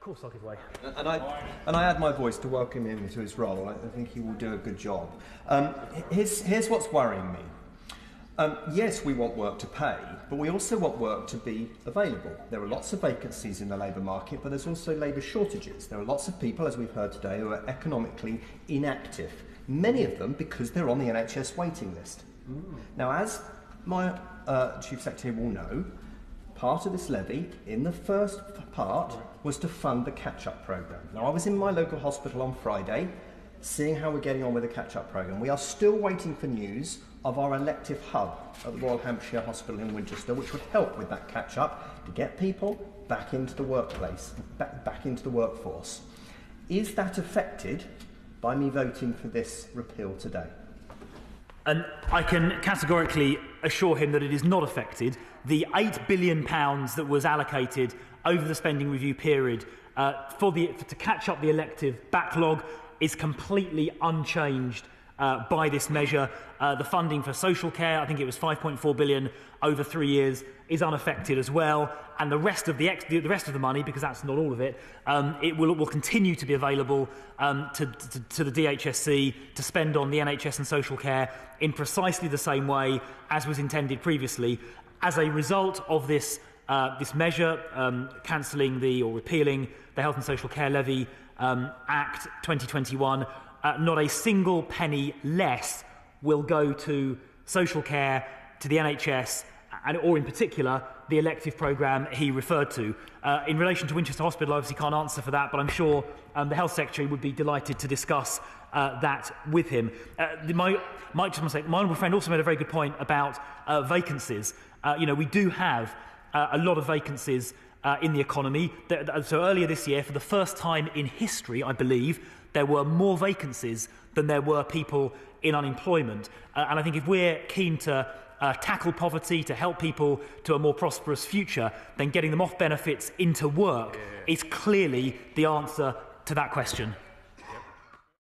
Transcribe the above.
course I'll give way. And I add my voice to welcome him to his role. I think he will do a good job. Here's what's worrying me. Yes, we want work to pay, but we also want work to be available. There are lots of vacancies in the labour market, but there's also labour shortages. There are lots of people, as we've heard today, who are economically inactive, many of them because they're on the NHS waiting list. Now, as my Chief Secretary will know, part of this levy, in the first part, was to fund the catch-up programme. Now, I was in my local hospital on Friday, seeing how we're getting on with the catch-up programme. We are still waiting for news of our elective hub at the Royal Hampshire Hospital in Winchester, which would help with that catch-up to get people back into the workplace, back into the workforce. Is that affected by me voting for this repeal today? And I can categorically assure him that it is not affected. The £8 billion that was allocated over the spending review period to catch up the elective backlog is completely unchanged by this measure. The funding for social care, I think it was £5.4 billion over 3 years, is unaffected as well. And the rest of the rest of the money, because that's not all of it, it will continue to be available to the DHSC to spend on the NHS and social care in precisely the same way as was intended previously. As a result of this measure, cancelling or repealing the Health and Social Care Levy Act 2021, not a single penny less will go to social care, to the NHS, or in particular, the elective programme he referred to. In relation to Winchester Hospital, I obviously can't answer for that, but I'm sure the Health Secretary would be delighted to discuss that with him. My honourable friend also made a very good point about vacancies. We do have a lot of vacancies in the economy. So earlier this year, for the first time in history, I believe, there were more vacancies than there were people in unemployment. And I think if we're keen to tackle poverty, to help people to a more prosperous future, then getting them off benefits into work is clearly the answer to that question.